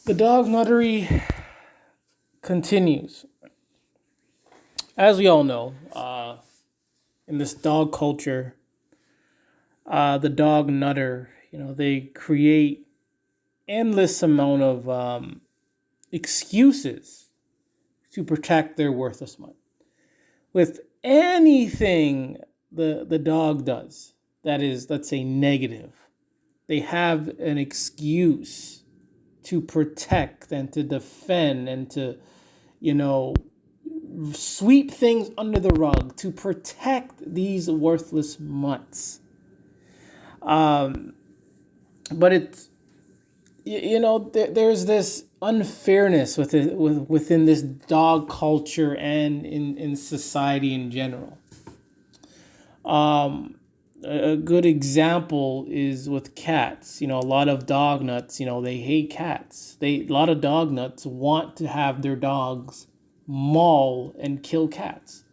The dog nuttery continues. As we all know, in this dog culture, the dog nutter, they create endless amount of excuses to protect their worthless mutt. With anything the dog does that is, let's say, negative, they have an excuse to protect and to defend and to, sweep things under the rug to protect these worthless mutts. But it's, there's this unfairness within this dog culture and in society in general. A good example is with cats. A lot of dog nuts, they hate cats. A lot of dog nuts want to have their dogs maul and kill cats.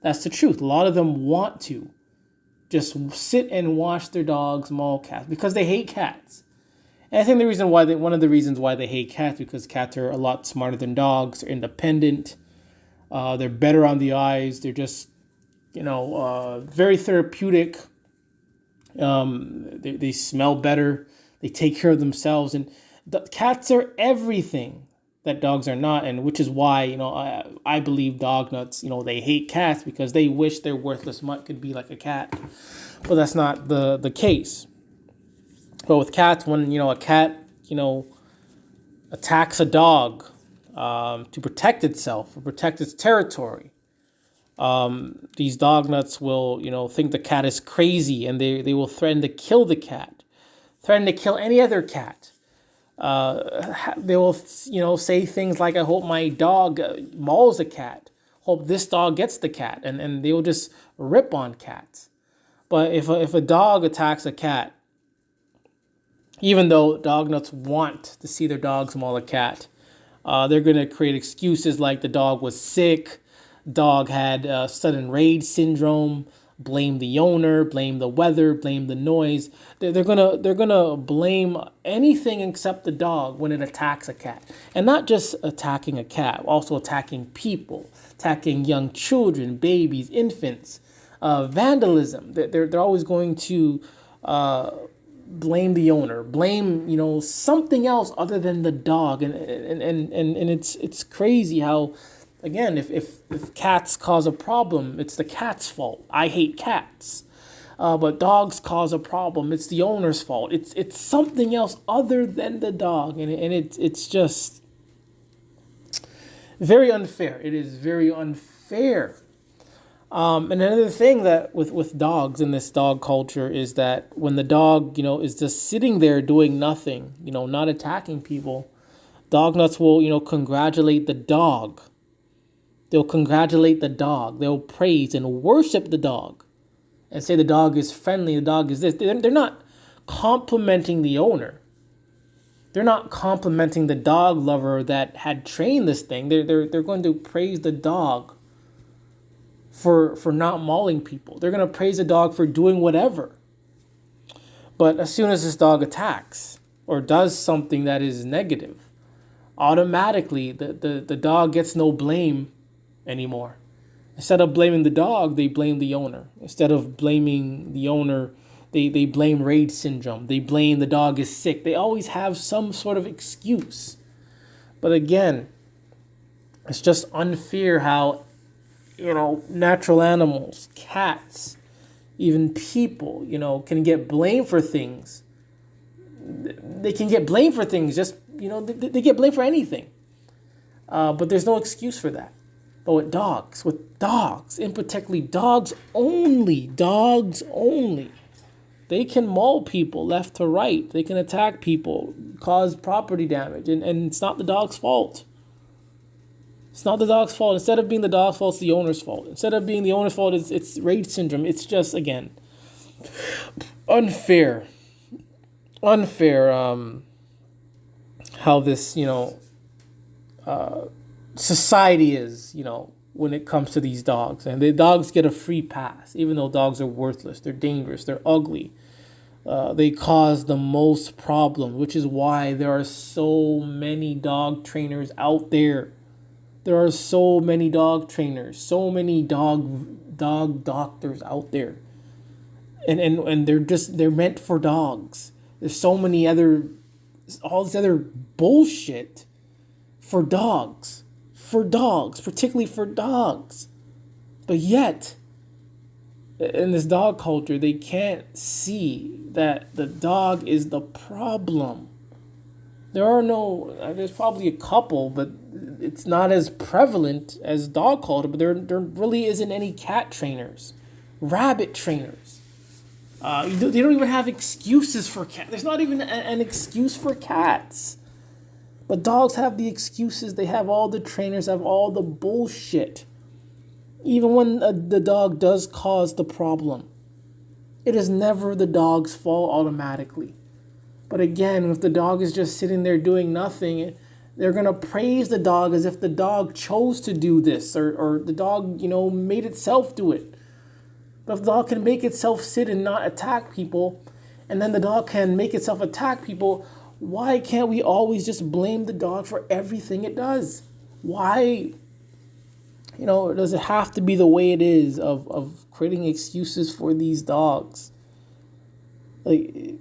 That's the truth. A lot of them want to just sit and watch their dogs maul cats because they hate cats. And I think one of the reasons why they hate cats because cats are a lot smarter than dogs. They're independent. They're better on the eyes. They're just, very therapeutic. They smell better. They take care of themselves. And the cats are everything that dogs are not. And which is why, I believe dog nuts, they hate cats because they wish their worthless mutt could be like a cat. But that's not the case. But with cats, when, a cat, attacks a dog to protect itself or protect its territory, these dog nuts will, think the cat is crazy and they will threaten to kill the cat, threaten to kill any other cat. They will, say things like, I hope my dog mauls a cat. Hope this dog gets the cat. And they will just rip on cats. But if a dog attacks a cat, even though dog nuts want to see their dogs maul a cat, they're going to create excuses like the dog was sick, dog had sudden rage syndrome, blame the owner, blame the weather, blame the noise. They're gonna blame anything except the dog when it attacks a cat, and not just attacking a cat, also attacking people, attacking young children, babies, infants, vandalism. They're always going to blame the owner, blame something else other than the dog, and it's crazy how. Again, if cats cause a problem, it's the cat's fault. I hate cats. But dogs cause a problem, it's the owner's fault. It's something else other than the dog. And it's just very unfair. It is very unfair. And another thing that with dogs in this dog culture is that when the dog, is just sitting there doing nothing, not attacking people, dog nuts will, congratulate the dog. They'll congratulate the dog. They'll praise and worship the dog and say the dog is friendly, the dog is this. They're not complimenting the owner. They're not complimenting the dog lover that had trained this thing. They're going to praise the dog for not mauling people. They're going to praise the dog for doing whatever. But as soon as this dog attacks or does something that is negative, automatically the dog gets no blame anymore. Instead of blaming the dog, they blame the owner. Instead of blaming the owner, they blame rage syndrome. They blame the dog is sick. They always have some sort of excuse. But again, it's just unfair how, natural animals, cats, even people, can get blamed for things. They can get blamed for things just, they get blamed for anything. But there's no excuse for that. But with dogs, in particularly dogs only, they can maul people left to right. They can attack people, cause property damage, and it's not the dog's fault. It's not the dog's fault. Instead of being the dog's fault, it's the owner's fault. Instead of being the owner's fault, it's rage syndrome. It's just, again, unfair. How this, society is, when it comes to these dogs. And the dogs get a free pass, even though dogs are worthless. They're dangerous. They're ugly. They cause the most problems, which is why there are so many dog trainers out there. There are so many dog trainers, so many dog doctors out there. And they're meant for dogs. There's so many other all this other bullshit for dogs. For dogs, particularly for dogs. But yet, in this dog culture, they can't see that the dog is the problem. There's probably a couple, but it's not as prevalent as dog culture. But there really isn't any cat trainers, rabbit trainers. They don't even have excuses for cats. There's not even an excuse for cats. But dogs have the excuses. They have all the trainers, have all the bullshit. Even when the dog does cause the problem, it is never the dog's fault automatically. But again, if the dog is just sitting there doing nothing, they're going to praise the dog as if the dog chose to do this or the dog, made itself do it. But if the dog can make itself sit and not attack people, and then the dog can make itself attack people, why can't we always just blame the dog for everything it does? Why, does it have to be the way it is of creating excuses for these dogs? Like,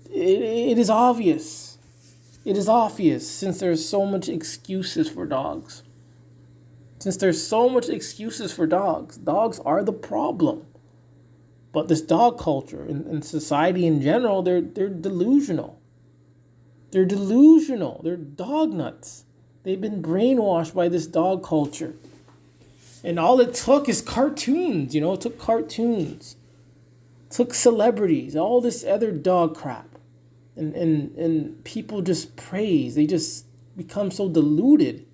it is obvious. It is obvious since there's so much excuses for dogs. Since there's so much excuses for dogs are the problem. But this dog culture and society in general, they're delusional. They're delusional. They're dog nuts. They've been brainwashed by this dog culture. And all it took is cartoons, it took cartoons. It took celebrities, all this other dog crap. And people just praise. They just become so deluded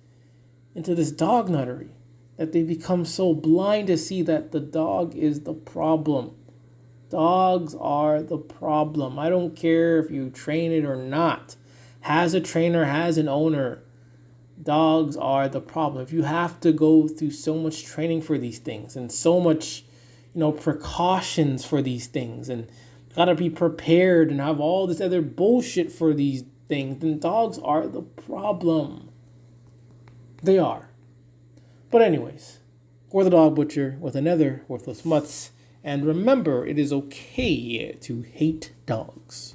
into this dog nuttery that they become so blind to see that the dog is the problem. Dogs are the problem. I don't care if you train it or not. Has a trainer, has an owner. Dogs are the problem. If you have to go through so much training for these things and so much, precautions for these things and gotta be prepared and have all this other bullshit for these things, then dogs are the problem. They are. But anyways, we're the Dog Butcher with another Worthless Mutts. And remember, it is okay to hate dogs.